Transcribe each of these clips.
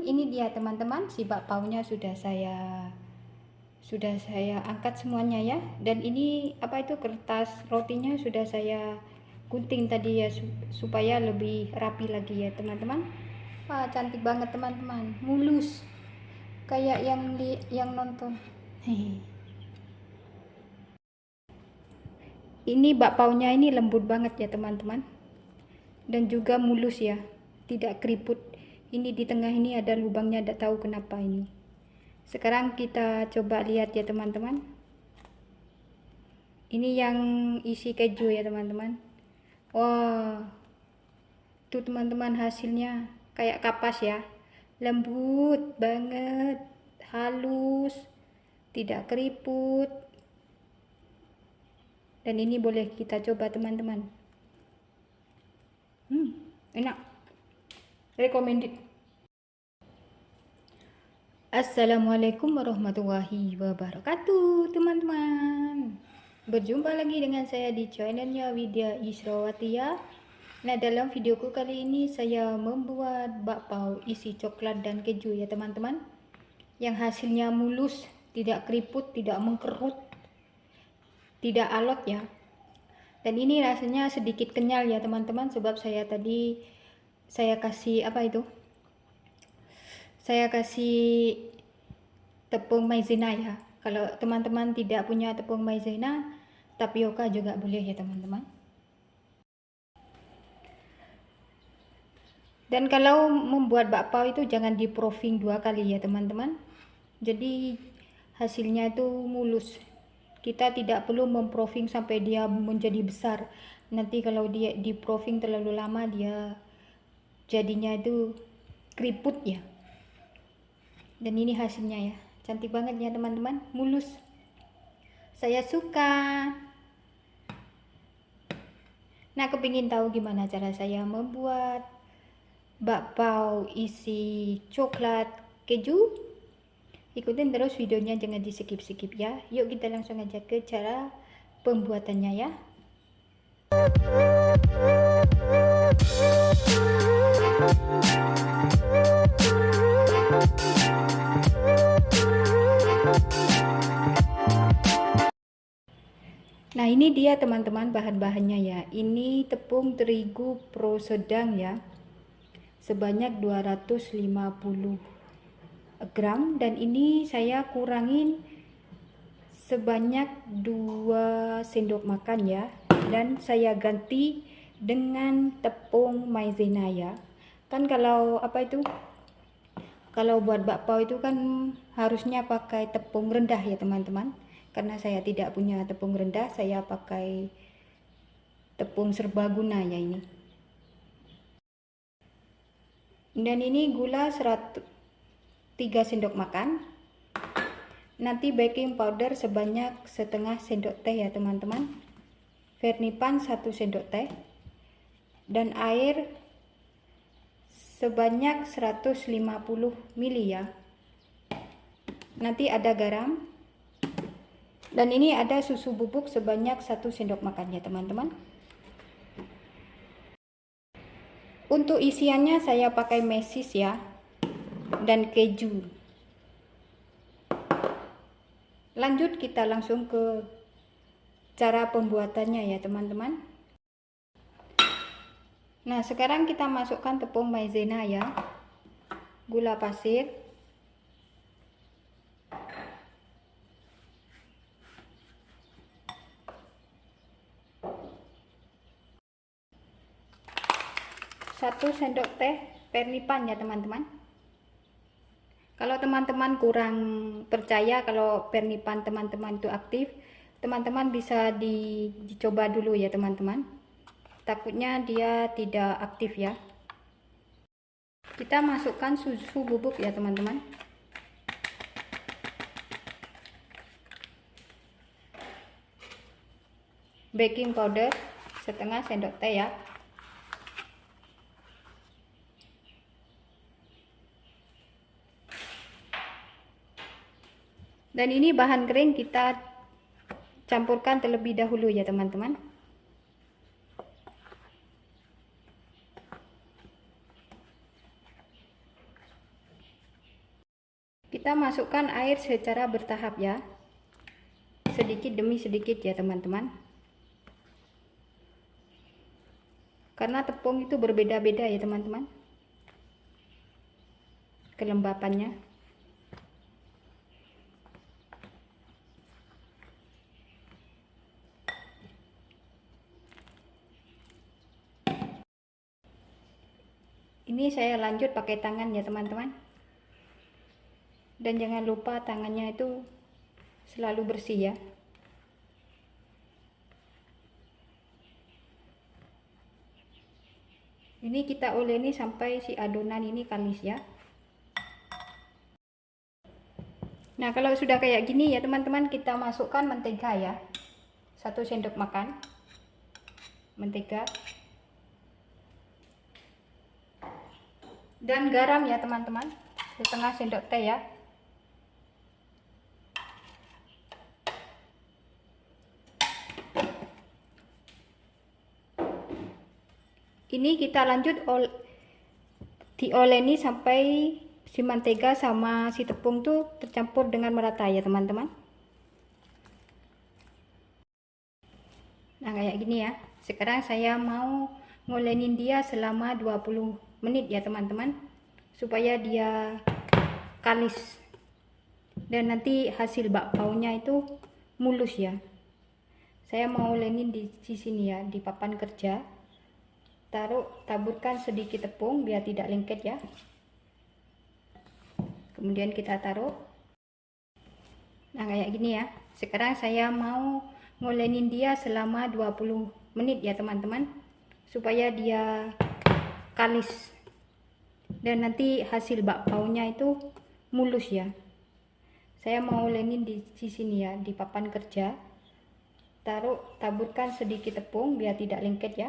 ini dia teman-teman, si bakpaunya sudah saya angkat semuanya ya. Dan ini apa itu, kertas rotinya sudah saya gunting tadi ya, supaya lebih rapi lagi ya teman-teman. Wah, cantik banget teman-teman, mulus kayak yang nonton. Hehe. Ini bakpaunya ini lembut banget ya teman-teman, dan juga mulus ya, tidak keriput. Ini di tengah ini ada lubangnya, tidak tahu kenapa ini. Sekarang kita coba lihat ya teman-teman. Ini yang isi keju ya teman-teman. Wah, tuh teman-teman, hasilnya kayak kapas ya, lembut banget, halus, tidak keriput. Dan ini boleh kita coba teman-teman. Enak, recommended. Assalamualaikum warahmatullahi wabarakatuh teman-teman. Berjumpa lagi dengan saya di channelnya Widya Israwatiya. Nah, dalam videoku kali ini saya membuat bakpao isi coklat dan keju ya teman-teman, yang hasilnya mulus, tidak keriput, tidak mengkerut, tidak alot ya. Dan ini rasanya sedikit kenyal ya teman-teman, sebab saya tadi kasih apa itu, saya kasih tepung maizena ya. Kalau teman-teman tidak punya tepung maizena, tapioka juga boleh ya teman-teman. Dan kalau membuat bakpao itu jangan di proofing 2 kali ya teman-teman, jadi hasilnya itu mulus. Kita tidak perlu memproofing sampai dia menjadi besar. Nanti kalau dia di proofing terlalu lama, dia jadinya itu keriput ya. Dan ini hasilnya ya, cantik banget ya teman-teman, mulus, saya suka. Nah, kepingin tahu gimana cara saya membuat bakpao isi coklat keju? Ikutin terus videonya, jangan di skip-skip ya. Yuk kita langsung aja ke cara pembuatannya ya. Nah, ini dia teman-teman bahan-bahannya ya. Ini tepung terigu pro sedang ya, sebanyak 250 gram, dan ini saya kurangin sebanyak 2 sendok makan ya, dan saya ganti dengan tepung maizena ya. Kan kalau apa itu, kalau buat bakpao itu kan harusnya pakai tepung rendah ya teman-teman. Karena saya tidak punya tepung rendah, saya pakai tepung serbaguna ya ini. Dan ini gula 3 sendok makan. Nanti baking powder sebanyak setengah sendok teh ya teman-teman. Vernipan 1 sendok teh. Dan air sebanyak 150 ml ya. Nanti ada garam. Dan ini ada susu bubuk sebanyak 1 sendok makan ya teman-teman. Untuk isiannya saya pakai mesis ya, dan keju. Lanjut kita langsung ke cara pembuatannya ya teman-teman. Nah, sekarang kita masukkan tepung maizena ya, gula pasir, satu sendok teh vernipan ya teman-teman. Kalau teman-teman kurang percaya kalau vernipan teman-teman itu aktif, teman-teman bisa dicoba dulu ya teman-teman. Takutnya dia tidak aktif ya. Kita masukkan susu bubuk ya teman-teman. Baking powder setengah sendok teh ya. Dan ini bahan kering kita campurkan terlebih dahulu ya teman-teman. Kita masukkan air secara bertahap ya, sedikit demi sedikit ya teman-teman, karena tepung itu berbeda-beda ya teman-teman kelembapannya. Ini saya lanjut pakai tangan ya teman-teman, dan jangan lupa tangannya itu selalu bersih ya. Ini kita uleni sampai si adonan ini kalis ya. Nah, kalau sudah kayak gini ya teman-teman, kita masukkan mentega ya, 1 sendok makan mentega, dan garam ya teman-teman, setengah sendok teh ya. Ini kita lanjut dioleni sampai si mentega sama si tepung tuh tercampur dengan merata ya teman-teman. Nah, kayak gini ya. Sekarang saya mau ngolenin dia selama 20 menit ya teman-teman, supaya dia kalis dan nanti hasil bakpaunya itu mulus ya. Saya mau ngolenin di sini ya, di papan kerja. Taburkan sedikit tepung biar tidak lengket ya. Kemudian kita taruh. Nah, kayak gini ya. Sekarang saya mau ngolenin dia selama 20 menit ya teman-teman, supaya dia kalis dan nanti hasil bakpaunya itu mulus ya. Saya mau ngolenin di sini ya, di papan kerja. Taburkan sedikit tepung biar tidak lengket ya.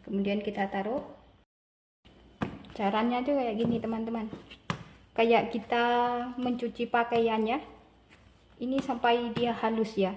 Kemudian kita taruh. Caranya tuh kayak gini teman-teman, kayak kita mencuci pakaian ya. Ini sampai dia halus ya.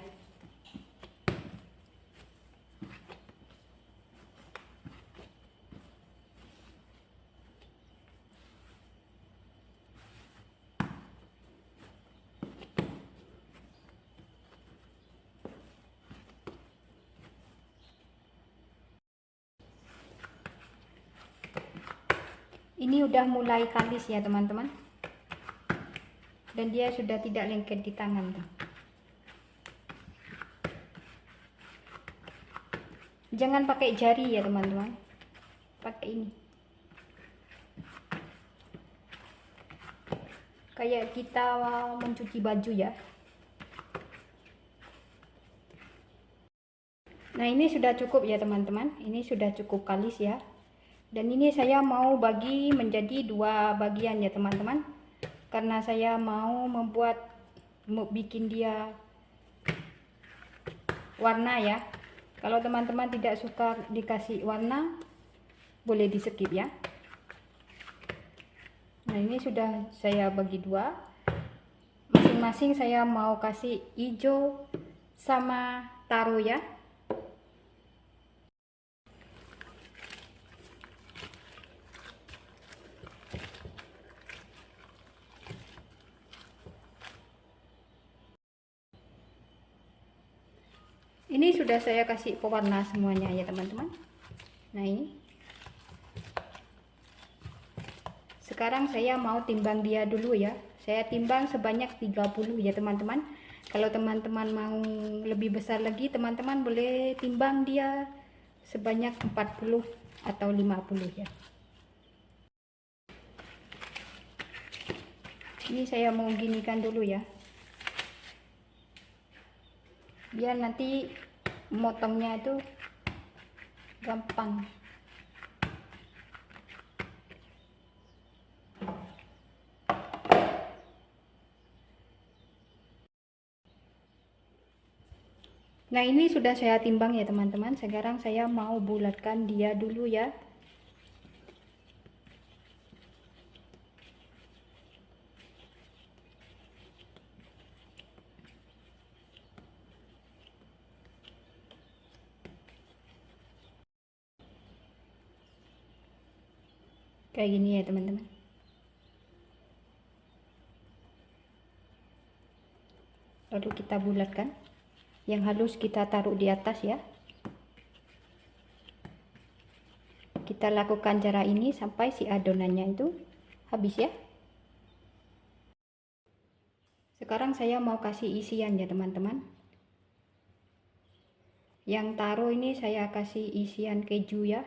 Ini udah mulai kalis ya teman-teman, dan dia sudah tidak lengket di tangan tuh. Jangan pakai jari ya teman-teman, pakai ini, kayak kita mencuci baju ya. Nah, ini sudah cukup ya teman-teman, ini sudah cukup kalis ya. Dan ini saya mau bagi menjadi 2 bagian ya teman-teman, karena saya mau bikin dia warna ya. Kalau teman-teman tidak suka dikasih warna, boleh di skip ya. Nah, ini sudah saya bagi 2, masing-masing saya mau kasih hijau sama taro ya. Ini sudah saya kasih pewarna semuanya ya teman-teman. Nah, ini sekarang saya mau timbang dia dulu ya. Saya timbang sebanyak 30 ya teman-teman. Kalau teman-teman mau lebih besar lagi, teman-teman boleh timbang dia sebanyak 40 atau 50 ya. Ini saya mau ginikan dulu ya, biar nanti motongnya itu gampang. Nah, ini sudah saya timbang ya teman-teman. Sekarang saya mau bulatkan dia dulu ya. Kayak gini ya teman-teman. lalu kita bulatkan. Yang halus kita taruh di atas ya. Kita lakukan cara ini sampai si adonannya itu habis ya. Sekarang saya mau kasih isian ya teman-teman. Yang taruh ini saya kasih isian keju ya.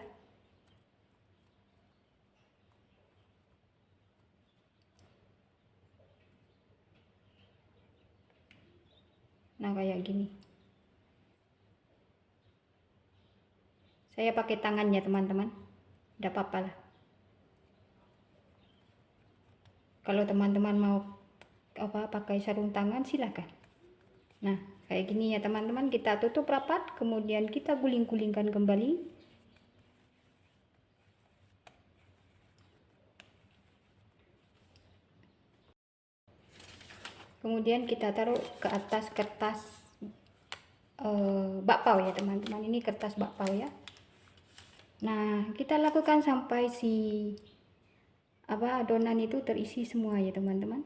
Nah kayak gini. Saya pakai tangan ya teman-teman. Tidak apa-apa lah. Kalau teman-teman mau pakai sarung tangan silahkan. Nah kayak gini ya teman-teman, kita tutup rapat, kemudian kita guling-gulingkan kembali. Kemudian kita taruh ke atas kertas bakpao ya teman-teman. Ini kertas bakpao ya. Nah kita lakukan sampai si adonan itu terisi semua ya teman-teman.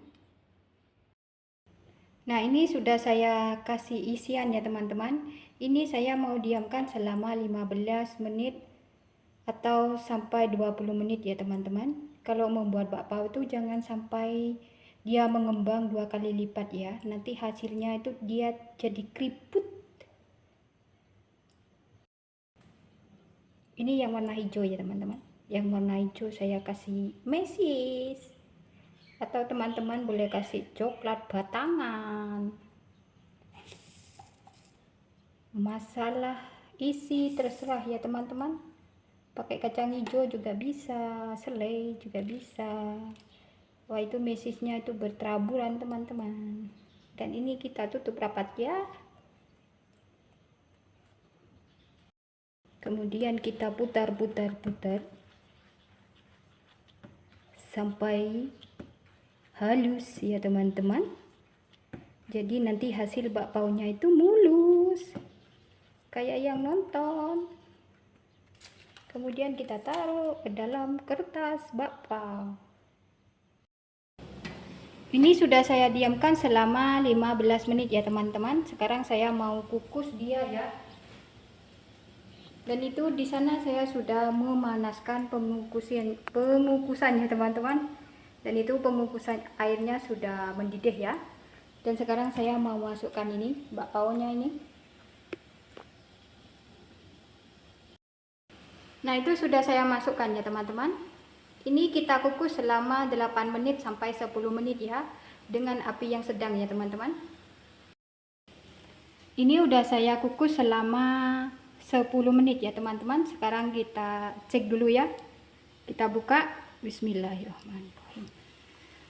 Nah ini sudah saya kasih isian ya teman-teman. Ini saya mau diamkan selama 15 menit atau sampai 20 menit ya teman-teman. Kalau membuat bakpao itu jangan sampai dia mengembang 2 kali lipat ya. Nanti hasilnya itu dia jadi keriput. Ini yang warna hijau ya teman-teman. Yang warna hijau saya kasih mesis. Atau teman-teman boleh kasih coklat batangan. Masalah isi terserah ya teman-teman. Pakai kacang hijau juga bisa, selai juga bisa. Wah itu mesisnya itu bertaburan teman-teman. Dan ini kita tutup rapat ya. Kemudian kita putar-putar sampai halus ya teman-teman. Jadi nanti hasil bakpaonya itu mulus kayak yang nonton. Kemudian kita taruh ke dalam kertas bakpao. Ini sudah saya diamkan selama 15 menit ya teman-teman. Sekarang saya mau kukus dia ya. Dan itu di sana saya sudah memanaskan pengukusannya teman-teman. Dan itu pengukusan airnya sudah mendidih ya. Dan sekarang saya mau masukkan ini bakpaonya ini. Nah itu sudah saya masukkan ya teman-teman. Ini kita kukus selama 8 menit sampai 10 menit ya. Dengan api yang sedang ya teman-teman. Ini udah saya kukus selama 10 menit ya teman-teman. Sekarang kita cek dulu ya. Kita buka. Bismillahirrahmanirrahim.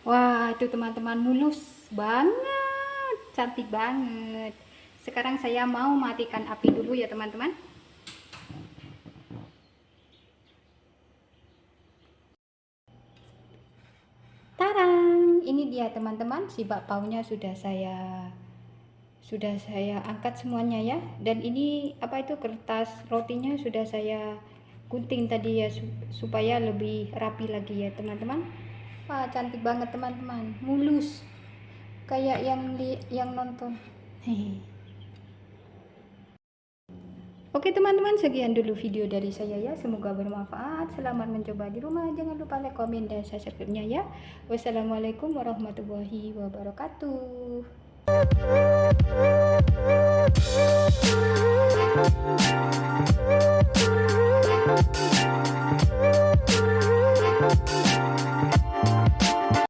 Wah itu teman-teman mulus banget. Cantik banget. Sekarang saya mau matikan api dulu ya teman-teman. Tarang. Ini dia teman-teman. Si bakpaonya sudah saya angkat semuanya ya. Dan ini itu kertas rotinya sudah saya gunting tadi ya supaya lebih rapi lagi ya teman-teman. Wah cantik banget teman-teman, mulus kayak yang nonton. Oke teman-teman, sekian dulu video dari saya ya, semoga bermanfaat. Selamat mencoba di rumah, jangan lupa like, komen, dan subscribe-nya ya. Wassalamualaikum warahmatullahi wabarakatuh.